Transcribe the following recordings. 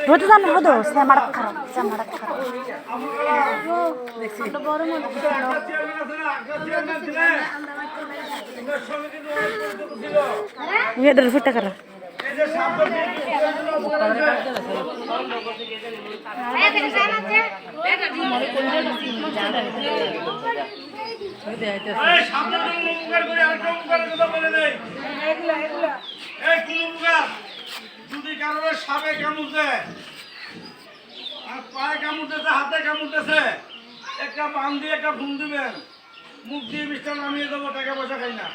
Rotu dan rodo, saya marak karam. Ini ada rupiah karam. যদি কারোর সাপে কামড়ছে আর পায়ে কামড়তেছে হাতে কামড়তেছে একটা পান দিয়ে একটা ফোন দিবেন মুখ দিয়ে মিষ্টান নামিয়ে দেবো টাকা পয়সা খাই না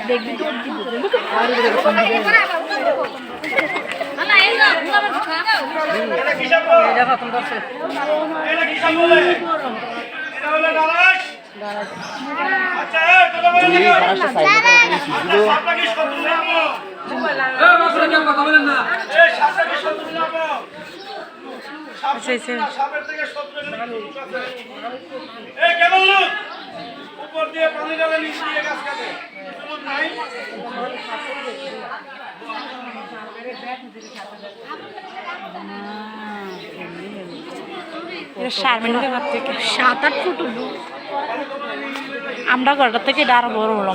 দেখবি তো উপর দিয়ে পানি ডালে নিচ দিয়ে গাছ কাটে নাই আমরা ঘরটা থেকে আরো বড় হলাম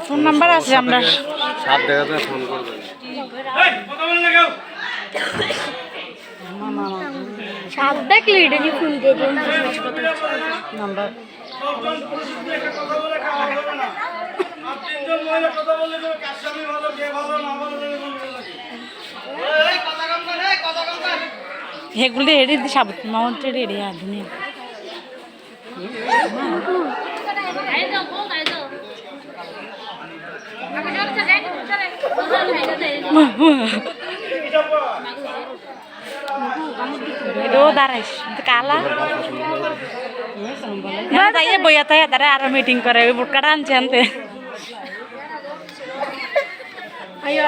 ফোন নাম্বার আছে আমরা সাত দেখাতে ফোন করবেন সাপ দেখলে এটা নিয়ে ফোন দিয়ে দিন নাম্বার হেগুলি এড়ি সাবত মাউন্ট এড়ি দুনিয়া itu daris kalah ya saya boya tanya tadi ada meeting kore bukan jante ayo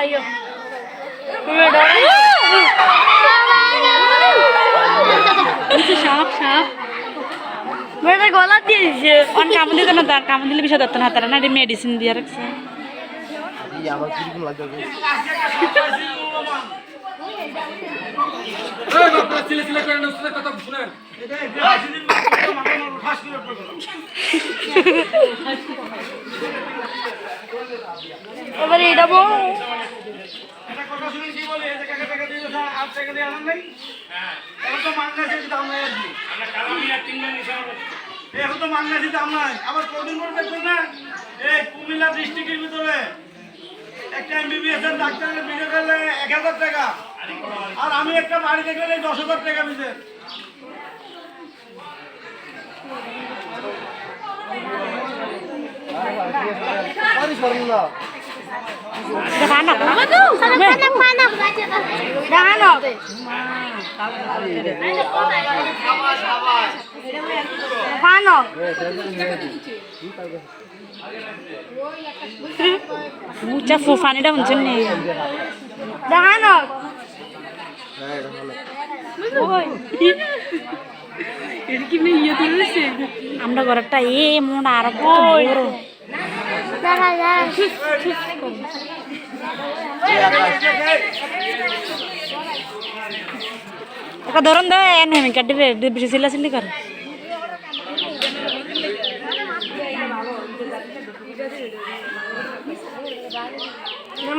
itu sharp mereka golat dia on kamu di sana dar kamu di lebih sudah tenang karena di medicine dia reksa iya apa sih pun lagi চিলে করে না কথা শুনেন এবারে এটা বল এটা কথা শুনে কি বলে এই যে কাকা টাকা দিয়ে দাও আর টাকা দিয়ে আনন নাই হ্যাঁ এখন তো মাংনাসি দাম নাই আর কি আমরা কালামি আর তিন বার নিশা করব এখন তো মাংনাসি দাম নাই আবার কতদিন পরে দেখবেন না এই কুমিল্লা ডিস্ট্রিক্টের ভিতরে একটা এমবিবিএস এর ডাক্তারের বিল করলে 1000 টাকা আর আমি একটা বাড়ি দেখলে 10000 টাকা দিতে বাড়ি সরমুলা Dahanok. Dahanok. Dahanok. Mucha fufani dah muncul nih. Dahanok. Ini gimana ya tulis sih? Amda gorek mau naruh buru. Dahan. Kau dorong dah, ini kadang dia bisa sila kar.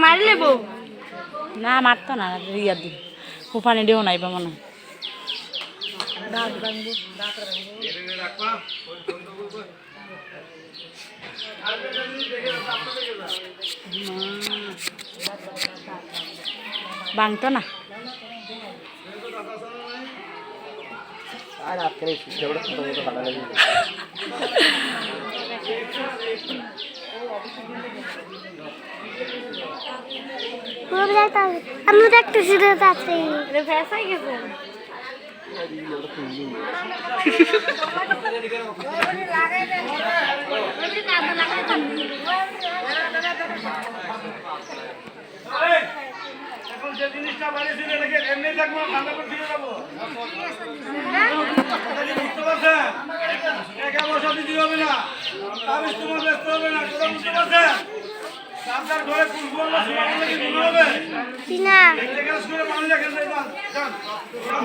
Mari lebu. Nah, mata na, lihat di. Fufani dia mau naik mana? Bang to na. আর আজকে সুযোগটা তো ভালো লাগে আমি দেখতে শুরু করছি রে ফেসা গেছে এখন যে জিনিসটা বাড়ি ছিল এটাকে এমনি থাকবো ঠান্ডা করে দিয়ে যাবো দিতে হবে না, তাবিজ তোমার ব্যস্ত হবে না, কথা বুঝতে পারছেন? আপনার ঘরে কুলফুল সোনা বললে কি মনে হবে? না এখানে শুনে পানি রাখেন, যান, যান।